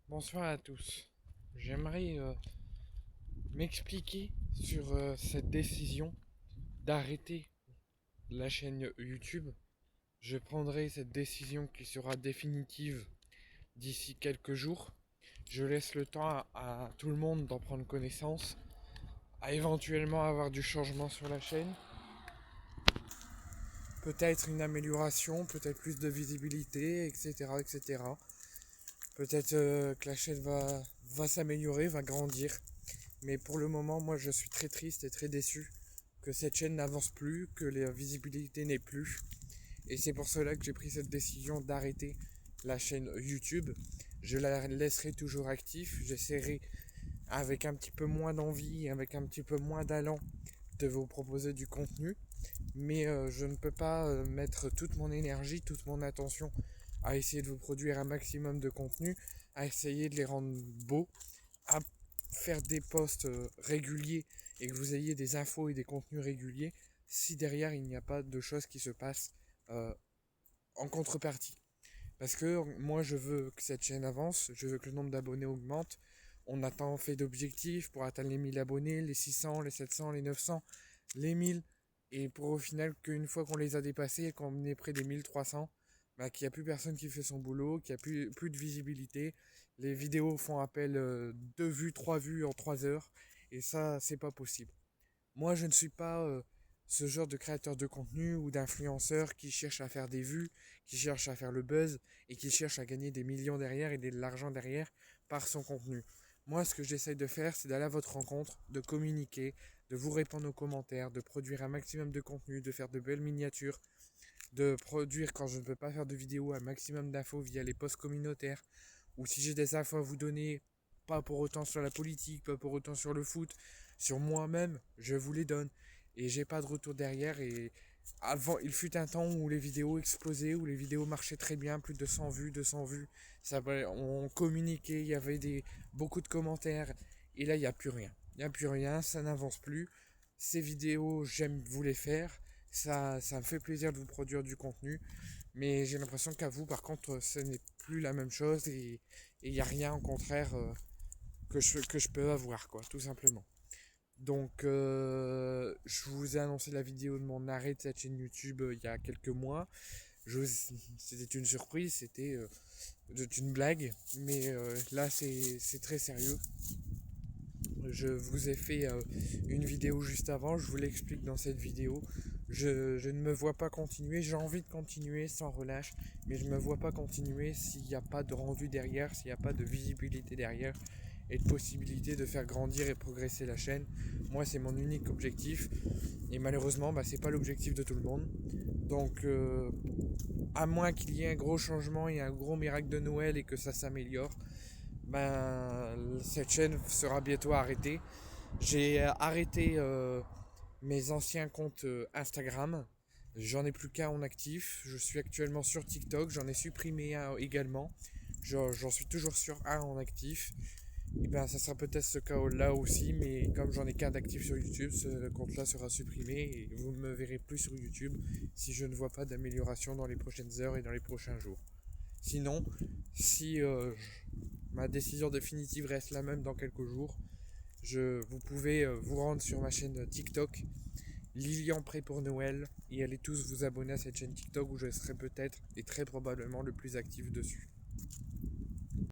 Bonsoir à tous. J'aimerais m'expliquer sur cette décision d'arrêter la chaîne YouTube. Je prendrai cette décision qui sera définitive d'ici quelques jours. Je laisse le temps à tout le monde d'en prendre connaissance, à éventuellement avoir du changement sur la chaîne. Peut-être une amélioration, peut-être plus de visibilité, etc. etc. Peut-être que la chaîne va s'améliorer, va grandir. Mais pour le moment, moi je suis très triste et très déçu que cette chaîne n'avance plus, que la visibilité n'est plus. Et c'est pour cela que j'ai pris cette décision d'arrêter la chaîne YouTube. Je la laisserai toujours active. J'essaierai avec un petit peu moins d'envie, avec un petit peu moins d'allant de vous proposer du contenu. Mais je ne peux pas mettre toute mon énergie, toute mon attention à essayer de vous produire un maximum de contenu, à essayer de les rendre beaux, à faire des posts réguliers et que vous ayez des infos et des contenus réguliers si derrière il n'y a pas de choses qui se passent euh, en contrepartie. Parce que moi je veux que cette chaîne avance, je veux que le nombre d'abonnés augmente. On a tant fait d'objectifs pour atteindre les 1000 abonnés, les 600, les 700, les 900, les 1000. Et pour au final qu'une fois qu'on les a dépassés et qu'on est près des 1300, bah, qu'il n'y a plus personne qui fait son boulot, qu'il n'y a plus de visibilité. Les vidéos font appel 2 vues, 3 vues en 3 heures. Et ça, c'est pas possible. Moi, je ne suis pas ce genre de créateur de contenu ou d'influenceur qui cherche à faire des vues, qui cherche à faire le buzz et qui cherche à gagner des millions derrière et de l'argent derrière par son contenu. Moi, ce que j'essaye de faire, c'est d'aller à votre rencontre, de communiquer, de vous répondre aux commentaires, de produire un maximum de contenu, de faire de belles miniatures, de produire quand je ne peux pas faire de vidéo un maximum d'infos via les posts communautaires, ou si j'ai des infos à vous donner, pas pour autant sur la politique, pas pour autant sur le foot, sur moi-même, je vous les donne. Et j'ai pas de retour derrière. Et avant, il fut un temps où les vidéos explosaient, où les vidéos marchaient très bien, plus de 100 vues, 200 vues. Ça, on communiquait, il y avait beaucoup de commentaires. Et là, il n'y a plus rien. Il n'y a plus rien, ça n'avance plus. Ces vidéos, j'aime vous les faire. Ça me fait plaisir de vous produire du contenu. Mais j'ai l'impression qu'à vous, par contre, ce n'est plus la même chose. Et il n'y a rien, au contraire, que je peux avoir, quoi, tout simplement. Donc, je vous ai annoncé la vidéo de mon arrêt de cette chaîne YouTube il y a quelques mois. C'était une surprise, c'était une blague, mais là c'est très sérieux. Je vous ai fait une vidéo juste avant, je vous l'explique dans cette vidéo. Je ne me vois pas continuer, j'ai envie de continuer sans relâche, mais je ne me vois pas continuer s'il n'y a pas de rendu derrière, s'il n'y a pas de visibilité derrière et de possibilité de faire grandir et progresser la chaîne. Moi, c'est mon unique objectif et malheureusement, bah, c'est pas l'objectif de tout le monde. Donc, à moins qu'il y ait un gros changement et un gros miracle de Noël et que ça s'améliore, ben, cette chaîne sera bientôt arrêtée. J'ai arrêté mes anciens comptes Instagram. J'en ai plus qu'un en actif. Je suis actuellement sur TikTok. J'en ai supprimé un également. J'en suis toujours sur un en actif. Et ben, ça sera peut-être ce cas-là aussi, mais comme j'en ai qu'un d'actif sur YouTube, ce compte-là sera supprimé et vous ne me verrez plus sur YouTube si je ne vois pas d'amélioration dans les prochaines heures et dans les prochains jours. Sinon, si ma décision définitive reste la même dans quelques jours, vous pouvez vous rendre sur ma chaîne TikTok, Lilian Prêt pour Noël, et allez tous vous abonner à cette chaîne TikTok où je serai peut-être et très probablement le plus actif dessus.